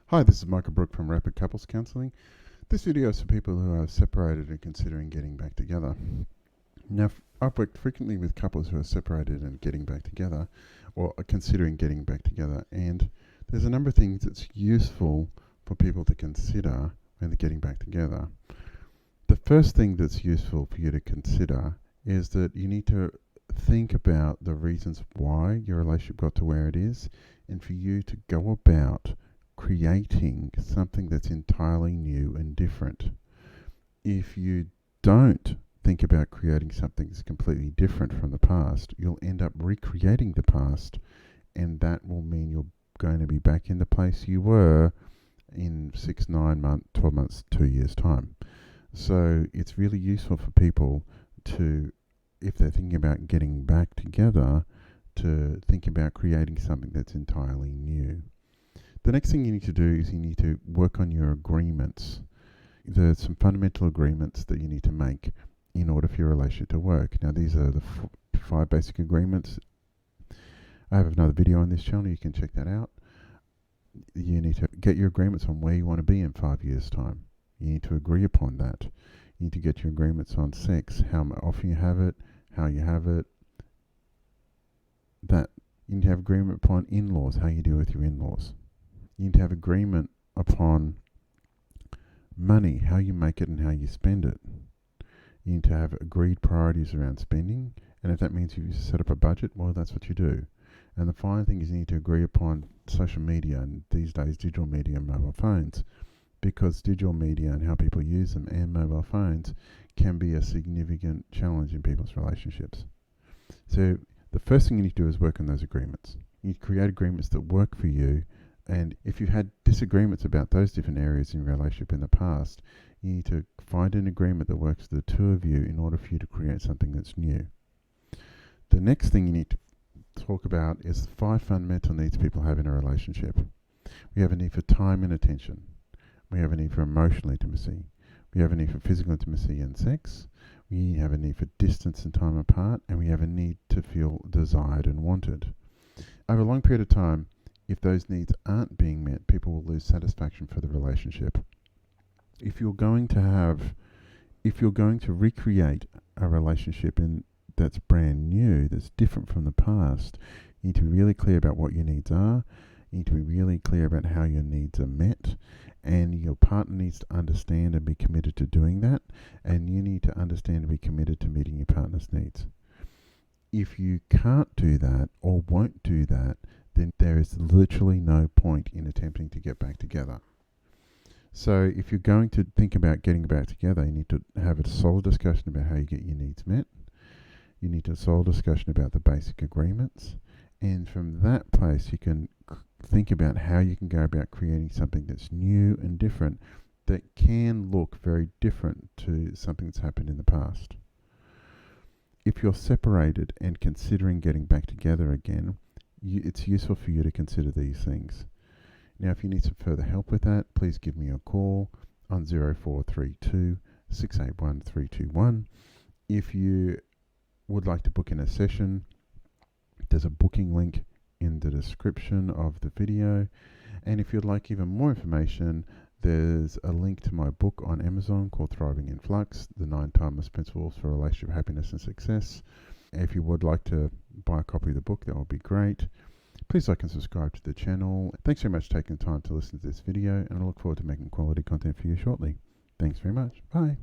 Hi, this is Michael Brook from Rapid Couples Counselling. This video is for people who are separated and considering getting back together. Now, I've worked frequently with couples who are separated and getting back together, or are considering getting back together, and there's a number of things that's useful for people to consider when they're getting back together. The first thing that's useful for you to consider is that you need to think about the reasons why your relationship got to where it is, and for you to go about creating something that's entirely new and different. If you don't think about creating something that's completely different from the past, you'll end up recreating the past, and that will mean you're going to be back in the place you were in 6, 9 months, 12 months, 2 years' time. So it's really useful for people to, if they're thinking about getting back together, to think about creating something that's entirely new. The next thing you need to do is you need to work on your agreements. There's some fundamental agreements that you need to make in order for your relationship to work. Now, these are the 5 basic agreements. I have another video on this channel. You can check that out. You need to get your agreements on where you want to be in 5 years' time. You need to agree upon that. You need to get your agreements on sex, how often you have it, how you have it. That you need to have agreement upon in-laws, how you deal with your in-laws. You need to have agreement upon money, how you make it and how you spend it. You need to have agreed priorities around spending, and if that means you set up a budget, well, that's what you do. And the final thing is you need to agree upon social media, and these days digital media and mobile phones, because digital media and how people use them and mobile phones can be a significant challenge in people's relationships. So the first thing you need to do is work on those agreements. You need to create agreements that work for you. And if you've had disagreements about those different areas in your relationship in the past, you need to find an agreement that works for the two of you in order for you to create something that's new. The next thing you need to talk about is the 5 fundamental needs people have in a relationship. We have a need for time and attention. We have a need for emotional intimacy. We have a need for physical intimacy and sex. We have a need for distance and time apart. And we have a need to feel desired and wanted. Over a long period of time, if those needs aren't being met, people will lose satisfaction for the relationship. If you're going to recreate a relationship that's brand new, that's different from the past, you need to be really clear about what your needs are. You need to be really clear about how your needs are met, and your partner needs to understand and be committed to doing that, and you need to understand and be committed to meeting your partner's needs. If you can't do that or won't do that, then there is literally no point in attempting to get back together. So if you're going to think about getting back together, you need to have a solid discussion about how you get your needs met. You need a solid discussion about the basic agreements. And from that place, you can think about how you can go about creating something that's new and different that can look very different to something that's happened in the past. If you're separated and considering getting back together again, it's useful for you to consider these things. Now, if you need some further help with that, please give me a call on 0432 681 321. If you would like to book in a session, there's a booking link in the description of the video. And if you'd like even more information, there's a link to my book on Amazon called Thriving in Flux, the 9 Timeless Principles for Relationship Happiness and Success. If you would like to buy a copy of the book, that would be great. Please like and subscribe to the channel. Thanks very much for taking the time to listen to this video, and I look forward to making quality content for you shortly. Thanks very much. Bye.